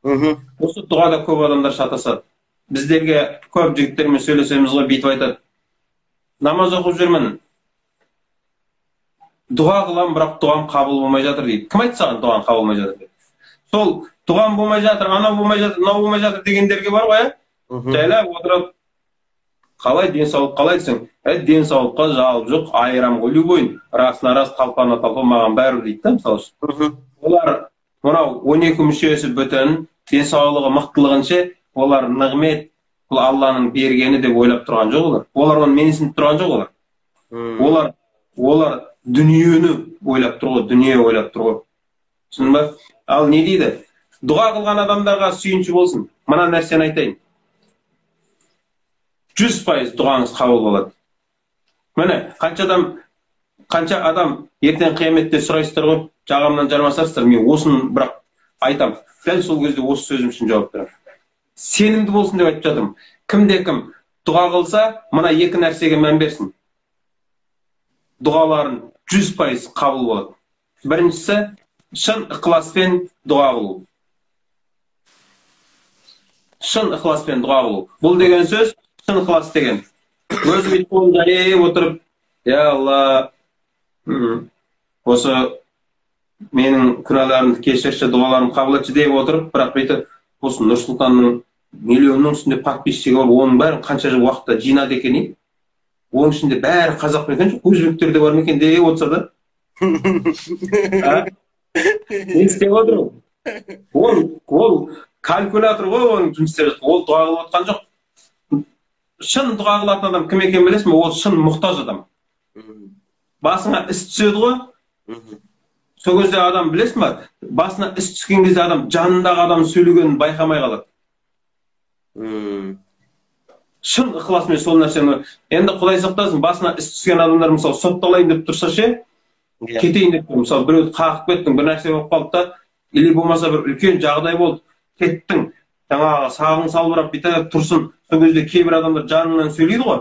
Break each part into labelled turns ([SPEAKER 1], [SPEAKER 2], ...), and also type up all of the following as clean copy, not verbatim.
[SPEAKER 1] Осы дұғада көп адамдар шатасады. Біздерге көп жігіттермен сөйлесеміз ғой, бүйтіп айтады. Намаз оқып жүрмін, дұға қыламын, бірақ дұғам қабыл болмай жатыр дейді. Кім айтты саған дұғаң қабыл болмай жатыр деп? Сол дұғам болмай жатыр, анау болмай жатыр, мынау болмай жатыр дегендерге бар ғой, жайлап отырып, қалай денсаулық қалай десең, денсаулыққа жалып жоқ, айырам ғой любойын, расына рас, талпана талпа, маған бәрібір дейді да, мысалы үшін. Олар мынау 12 мүшесі бүтін, денсаулығы мықтылығынша, олар нығмет, бұл Алланың бергені деп ойлап тұрған жоқ олар. Олар оны менсініп тұрған жоқ олар. Олар дүниені ойлап тұр ғой, дүние ойлап тұр ғой. Түсіндің ба? Ал не дейді? Дұға қылған адамдарға сүйінші болсын. Мына нәрсені айтайын. 100% дұғаңыз қабыл болады. Міне, қанша адам ертең қияметте сұрайсыздар ғой, жағамнан жармасарсыздар, мен осын бірақ айтам. Дәл сол кезде осы сөзім үшін жауап беремін. Сенімді болсын деп айтып жатырмын. Кімде-кім дұға қылса, мына екі нәрсеге мән берсін. Дұғаларын 100% қабыл болады. Біріншісі, шын ықыласпен дұға қылу. Шын ықыласпен дұға қылу. Бұл деген сөз, шын ықылас деген. Өзі бүйтіп қолын жайып отырып, я Алла, осы менің күнәларымды кешірші, дұғаларымды қабыл етші деп отырып, бірақ бүйтіп осы Нұрсұлтанның миллионның үстінде подписчигі бар, оның бәрін қанша жыл уақытта жинады екен, оның ішінде бәрі қазақ екен, өзбектер де бар ма екен деп отырса да. Не істеп отыр ол калькулятор ғой, оның жұмыс істеп жатыр, ол дұға қылып отқан жоқ. Шын дұға қылатын адам кім екенін білесің бе? Ол шын мұқтаж адам. Басыңа іс түседі ғой. Сол кезде адам білесің бе? Басына іс түскен кезде адам жанындағы адам сөйлегенін байқамай қалады. Шын ықыласымен сол нәрсені. Енді Құдай сақтасын, басына іс түскен адамдар мысалы сотталайын деп тұрса ше, кетейін деп тұр. Мысалы біреуді қағып кеттің, бір нәрсе болып қалды да, или болмаса бір үлкен жағдай болды, кеттің, жаңағы сағың салбырап бүйтіп тұрсын. Сол кезде кейбір адамдар жанынан сөйлейді ғой.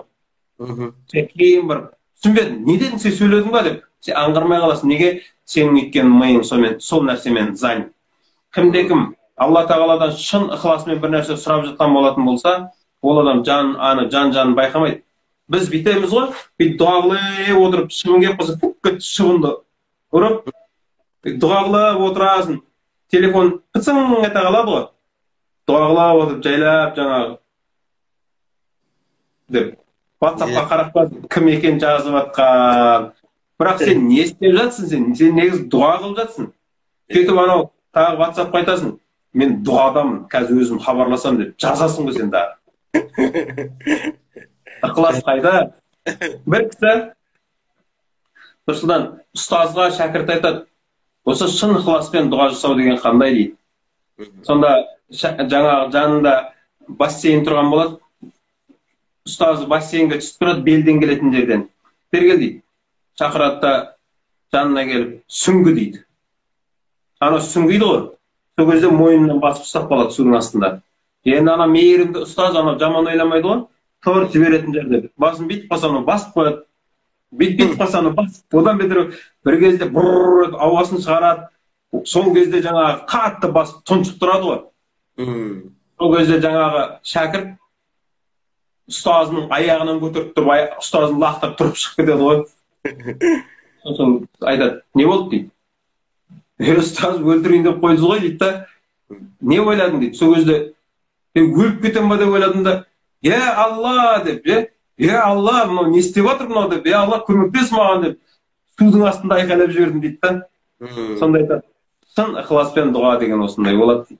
[SPEAKER 1] Сен кейін бір түсінбедің, не дедің, сен сөйледің ба деп, сен аңғармай қаласың. Неге? Сенің өйткені миың сол нәрсемен занят. Кімде-кім Алла тағаладан шын ықыласымен бір нәрсе сұрап жатқан болатын болса, ол адам жан-жанын байқамайды. Біз бүйтеміз ғой, бүйтіп дұға қылып отырып, шыбын келіп қалса, көкке шыбынды ұрып, дұға қылып отырасың, телефон пыцың ете қалады ғой. Дұға қылып отырып, жайлап жаңағы деп WhatsApp-қа қарап қаласың, кім екен жазып жатқан. Бірақ сен не істеп жатсың? Сен негізі дұға қылып жатсың. Сөйтіп анау тағы WhatsApp-қа айтасың, мен дұғадамын, қазір өзім хабарласам деп жазасың ғой сен дағы. Ықылас қайда? Бір кісі Нұрсұлтан ұстазға шәкірт айтады, осы шын ықыласпен дұға жасау деген қандай дейді. Сонда жаңағы жанында бассейн тұрған болады. Ұстазы бассейнге түсіп тұрады, белден келетін жерден. Бергел дейді. Шақырады да жанына келіп, сүңгі дейді. Ана сүңгиді ғой. Сол кезде мойнынан басып ұстап қалады судың астында. Енді ана мейірімді ұстаз, ана жаман ойламайды ғой. Тор жіберетін жерде. Басын бүйтіп қалса, ана басып қояды. Бүйтіп қалса, ана басып. Одан бетер бір кезде бұрр ауасын шығарады. Сол кезде жаңағы қатты басып тұншық тұрады ғой. Сол кезде жаңағы шәкірт ұстазының аяғынан көтеріп тұрып, ұстазын лақтырып тұрып шығып кетеді ғой. Сосын айтады, не болды дейді. Ұстаз өлтірейін деп қойдыңыз ғой дейді да. Не ойладың дейді. Сол кезде өліп кетем ба деп ойладым да. Алла деп, Алла, мынау не істеп жатыр мынау деп, Алла көмектес маған деп, судың астында айқайлап жібердім дейді да. Сонда айтады, шын ықыласпен дұға деген осындай болады дейді.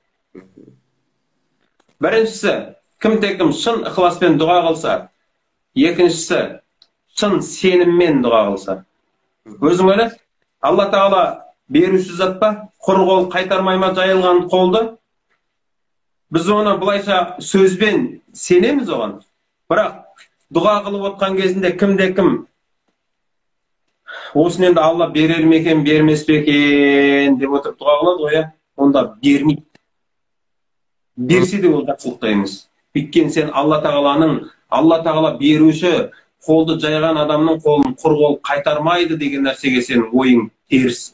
[SPEAKER 1] Біріншісі, кім-кім шын ықыласпен дұға қылса, екіншісі, шын сеніммен дұға қылса. Өзің ойлы, Алла тағала беруші зат па, құр қол қайтармай ма жайылған қолды? Біз оны бұлайша сөзбен сенеміз оған. Бірақ дұға қылып отқан кезінде кім-кім осын енді Алла берер ме екен, бермес пе екен деп отырып дұға қылады ғой, онда бермейді. Берсе де ол жақсылықта емес. Өйткені сен Алла тағала беруші, қолды жайған адамның қолын құр қол қайтармайды деген нәрсеге сен ойың теріс.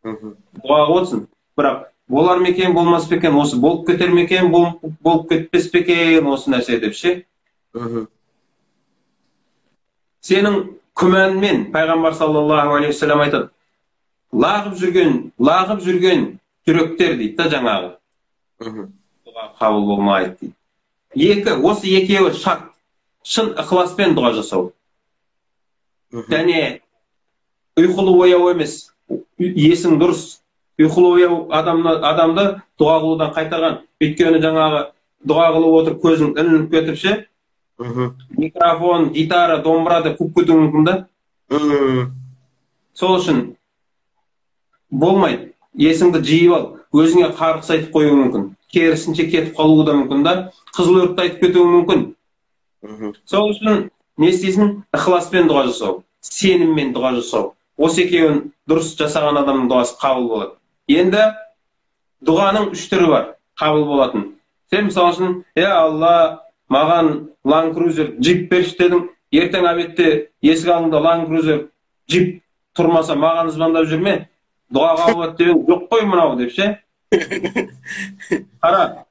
[SPEAKER 1] Дұға қылып отырсың, бірақ болар ма екен, болмас па екен, осы болып кетер ме екен, болып кетпес пе екен, осы нәрсе деп ше. Сенің күмәнмен пайғамбар саллаллаху алейхи вассалам айтады, лағып жүрген жүректер дейді да жаңағы. Дұға қабыл болмайды дейді. Осы екеуі шарт. Шын ықыласпен дұға жасау. Және ұйқылы ояу емес, есің дұрыс. Ұйқылы ояу адамды дұға қылудан қайтарған. Өйткені жаңағы дұға қылып отыр, көзің ілініп кетіп ше. Микрофон, гитара, домбыра деп көп кетуі мүмкін да. Сол үшін болмайды. Есіңді жиып ал, өзіңе қарғыс айтып қоюы мүмкін. Керісінше кетіп қалуы да мүмкін да. Қызыл өртті айтып кетуі мүмкін. Сол үшін не істейсің? Ықыласпен дұға жасау, сеніммен дұға жасау. Осы екеуін дұрыс жасаған адамның дұғасы қабыл болады. Енді дұғаның 3 түрі бар, қабыл болатын. Сен мысалы үшін, Алла, маған Land Cruiser джип берші дедің, ертең обедте есік алдыңда Land Cruiser джип тұрмаса маған звондап жүрме, дұға қабыл болады дедің, жоқ қой мынау деп ше. Қара,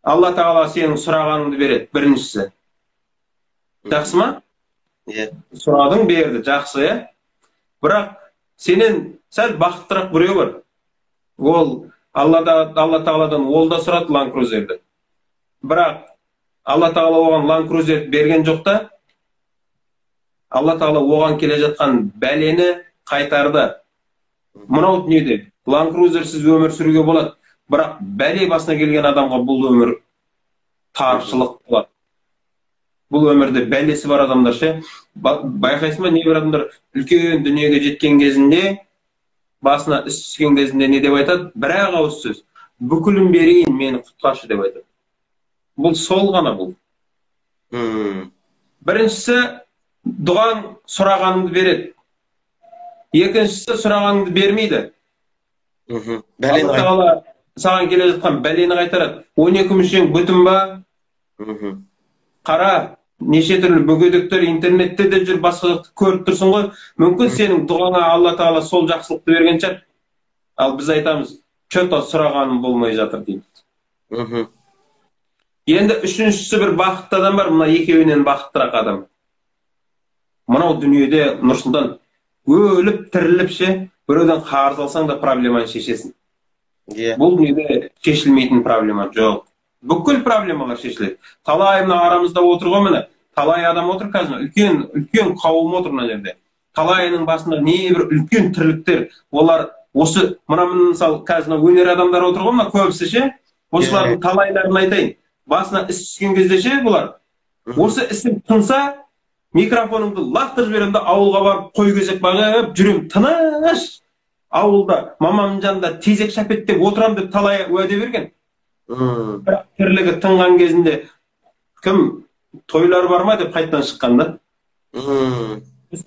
[SPEAKER 1] Алла Тағала сенің сұрағаныңды береді, біріншісі. Жақсы ма? Сұрадың, берді, жақсы, Бірақ сенен сәл бақыттырақ біреу бар. Ол Алла Тағаладан ол да сұрады Land Cruiser'ді. Бірақ Алла Тағала оған Land Cruiser берген жоқ та, Алла Тағала оған келе жатқан бәлені қайтарды. Мынау дүниеде Land Cruiser'сіз өмір сүруге болады. Бірақ бәле басына келген адамға бұл өмір таршылық болады. Бұл өмірде бәлесі бар адамдар ше. Байқайсың ба, небір адамдар үлкен дүниеге жеткен кезінде, басына іс түскен кезінде не деп айтады? Бір-ақ ауыз сөз. Бүкілін берейін, мені құтқаршы деп айтады. Бұл сол ғана бұл. Біріншісі, дұғаң сұрағаныңды береді. Екіншісі, сұрағаныңды бермейді. Алла Тағала саған келе жатқан бәлені қайтарады. 12 мүшең бүтін ба? Қара, неше түрлі мүгедектер интернетте де жүр, басқа көріп тұрсың ғой. Мүмкін сенің дұғаңа Алла Тағала сол жақсылықты берген шығар. Ал біз айтамыз, что-то сұрағаным болмай жатыр дейміз. Енді үшіншісі бір бақытты адам бар, мына екеуінен бақыттырақ адам. Мынау дүниеде Нұрсұлтан өліп, тіріліп ше, біреуден қарыз алсаң да проблеманы шешесің. Бұл дүниеде шешілмейтін проблема жоқ. Бүкіл проблемалар шешіледі. Талай мына арамызда отыр ғой міне. Талай адам отыр қазір. Үлкен қауым отыр мына жерде. Талайының басында небір үлкен тірліктер. Олар осы мына мысалы қазір өнер адамдар отыр ғой мына көбісі ше. Осылардың талайларын айтайын. Басына іс түскен кезде ше бұлар. Осы ісім тынса, микрофонымды лақтырып жіберемін да ауылға барып қой кезек бағып жүрем тыныш. Ауылда мамамның жанында тезек шапеттеп отырам деп талай уәде берген. Бірақ тірлігі тынған кезінде кім тойлар бар ма деп қайттан шыққанда.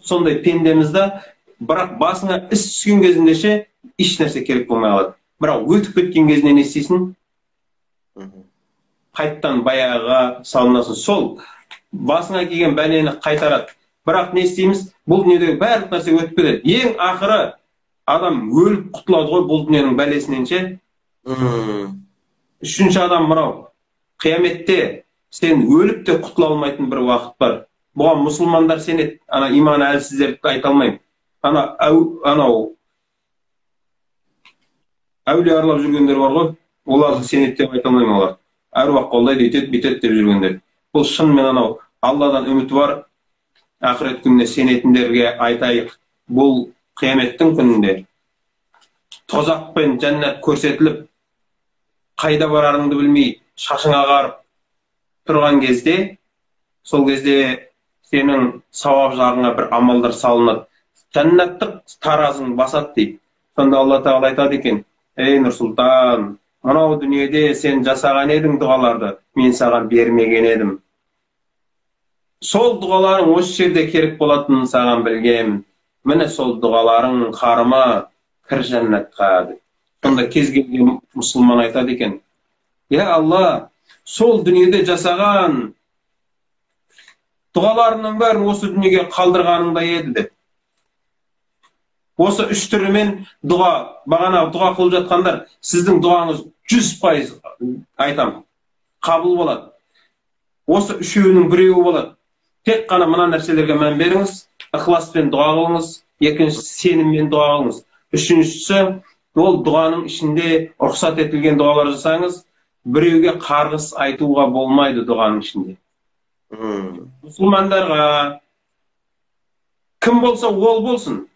[SPEAKER 1] Сондай пендеміз да, бірақ басыңа іс түскен кезінде ше, еш нәрсе керек болмай қалады. Бірақ өтіп кеткен кезінде не істейсің? Қайттан баяғыға салынасың. Сол басыңа келген бәлені қайтарады. Бірақ не істейміз? Бұл дүниедегі барлық нәрсе өтіп кетеді. Ең ақыры адам өліп құтылады ғой бұл дүниенің бәлесінен ше. Үшінші адам мынау. Қияметте сен өліп те құтыла алмайтын бір уақыт бар. Бұған мұсылмандар сенеді. Ана иманы әлсіздерді айта алмаймын. Анау әулие аралап жүргендер бар ғой. Оларды сенеді деп айта алмаймын олар. Әруақ қолдайды, өйтеді, бүйтеді деп жүргендер. Бұл шынымен анау Алладан үміті бар. Ақырет күніне сенетіндерге айтайық. Бұл қияметтің күнінде тозақ пен жәннат көрсетіліп, қайда барарыңды білмей, шашың ағарып тұрған кезде, сол кезде сенің сауап жағыңа бір амалдар салынады. Жәннаттық таразың басады дейді. Сонда Алла Тағала айтады екен: ей Нұрсұлтан, мынау дүниеде сен жасаған едің дұғаларды, мен саған бермеген едім. Сол дұғаларың осы жерде керек болатынын саған білгем. Міне сол дұғаларың қарыма, кір жәннатқа. Сонда кез келген мұсылман айтады екен: я Алла, сол дүниеде жасаған дұғаларымның бәрін осы дүниеге қалдырғаныңда еді деп. Осы үш түрімен дұға, бағана дұға қылып жатқандар, сіздің дұғаңыз 100% айтам, қабыл болады. Осы үшеуінің біреуі болады. Тек қана мына нәрселерге мән беріңіз, ықыласпен дұға қылыңыз, екіншісі сеніммен дұға қылыңыз. Үшіншісі, ол дұғаның ішінде рұқсат етілген дұғалар жасаңыз, біреуге қарғыс айтуға болмайды дұғаның ішінде. Мұсылмандарға кім болса ол болсын.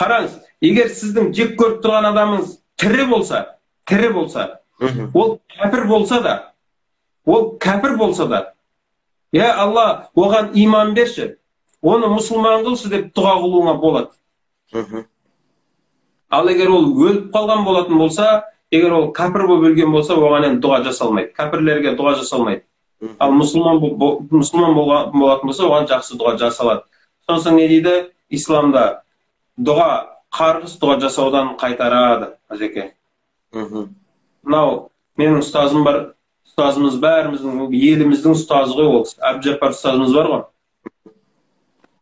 [SPEAKER 1] Қараңыз, егер сіздің жек көріп тұрған адамыңыз тірі болса, ол кәпір болса да, я Алла, оған иман берші, оны мұсылман қылшы деп дұға қылуыңа болады. Ал егер ол өліп қалған болатын болса, егер ол кәпір болып өлген болса, оған енді дұға жасалмайды. Кәпірлерге дұға жасалмайды. Ал мұсылман болатын болса, оған жақсы дұға жасалады. Сонысын не дейді? Исламда дұға, қарғыс дұға жасаудан қайтарады, Азеке. Мынау менің ұстазым бар, ұстазымыз бәріміздің, еліміздің ұстазы ғой ол. Әбдіжаппар ұстазымыз бар ғой.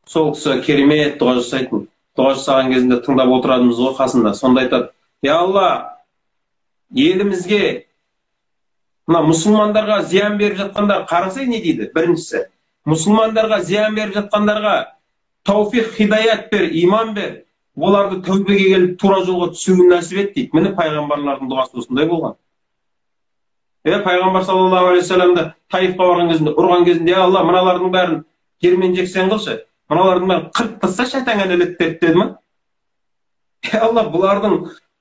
[SPEAKER 1] Сол кісі керемет дұға жасайтын. Дұға жасаған кезінде тыңдап отырадымыз ғой қасында. Сонда айтады: "Я Алла, елімізге, мына мұсылмандарға зиян беріп жатқандар, қарасай не дейді? Біріншісі, мұсылмандарға зиян беріп жатқандарға тауфиқ, хидаят бер, иман бер, оларды тәубеге келіп тура жолға түсуін нәсіп ет" дейді. Міне пайғамбарлардың дұғасы осындай болған. Пайғамбар саллаллаху алейхи вассаламды Таифқа барған кезінде, ұрған кезінде: "Я Алла, мыналардың бәрін жермен жексен қылшы, мыналардың бәрін қырып тасташы шайтан әнелеттерді" деді ма? Алла,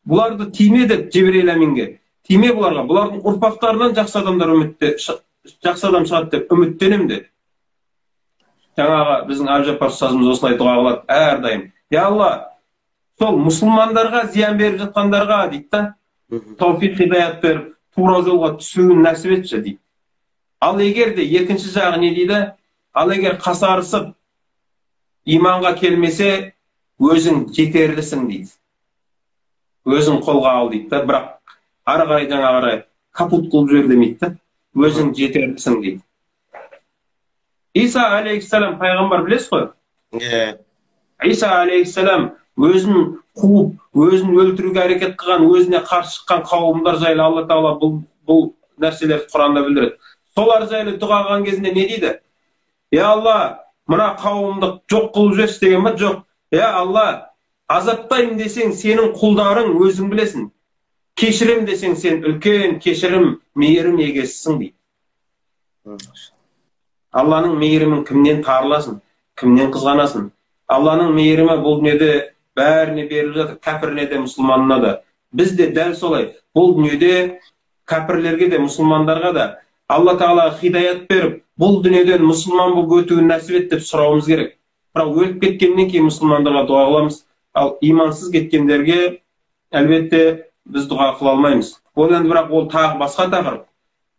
[SPEAKER 1] бұларды тиме деп Жебірейіл әминге. Тиме бұларға, бұлардың ұрпақтарынан жақсы адам шығады деп үміттенем деді. Жаңағы біздің Әбдіжаппар ұстазымыз осылай дұға қылады әрдайым. Я Алла, сол мұсылмандарға зиян беріп жатқандарға дейді да, тауфиқ, хидаят беріп, тура жолға түсуін нәсіп етші дейді. Ал егер де екінші жағы не дейді? Ал егер қасарысып иманға келмесе, өзің жетерлісің дейді. Өзің қолға ал дейді да, бірақ ары қарай жаңа қарай капут қылып жібер демейді да, өзің жетерлісің дейді. Иса алейхиссалам пайғамбар білесіз ғой? Иса алейхиссалам өзін қуып, өзін өлтіруге әрекет қылған, өзіне қарсы шыққан қауымдар жайлы Алла Тағала бұл нәрселерді Құранда білдіреді. Солар жайлы дұға қылған кезінде не дейді? Я Алла, мына қауымды жоқ қылып жіберші деген ба? Жоқ. Я Алла, азаптайым десең, сенің құлдарың өзің білесің. Кешірім десең, сен үлкен кешірім, мейірім егесісің дейді. Алланың мейірімін кімнен тарыласың, кімнен қызғанасың? Алланың мейірімі бұл дүниеде бәріне беріліп жатыр, кәпіріне де, мұсылманына да. Біз де дәл солай. Бұл дүниеде кәпірлерге де, мұсылмандарға да Алла Тағала хидаят беріп, бұл дүниеден мұсылман болып өтуін нәсіп ет деп сұрауымыз керек. Бірақ өліп кеткеннен кейін мұсылмандарға дұға қыламыз. Ал имансыз кеткендерге әлбетте біз дұға қыла алмаймыз. Ол енді бірақ ол тағы басқа тақырып.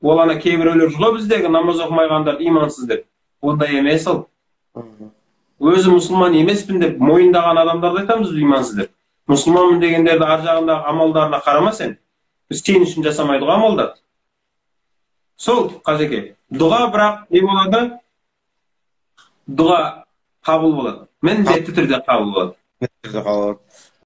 [SPEAKER 1] Ол ана кейбіреулер жоқ біздегі намаз оқымайғандар имансыз деп. Ондай емес ол. Өзі мұсылман емеспін деп мойындаған адамдарды айтамыз имансыз деп. Мұсылманмын дегендерді ар жағындағы амалдарына қарама сен. Біз сен үшін жасамайды ғой амалдарды. Сол Қазеке. Дұға бірақ не болады? Дұға қабыл болады. Міндетті түрде қабыл болады.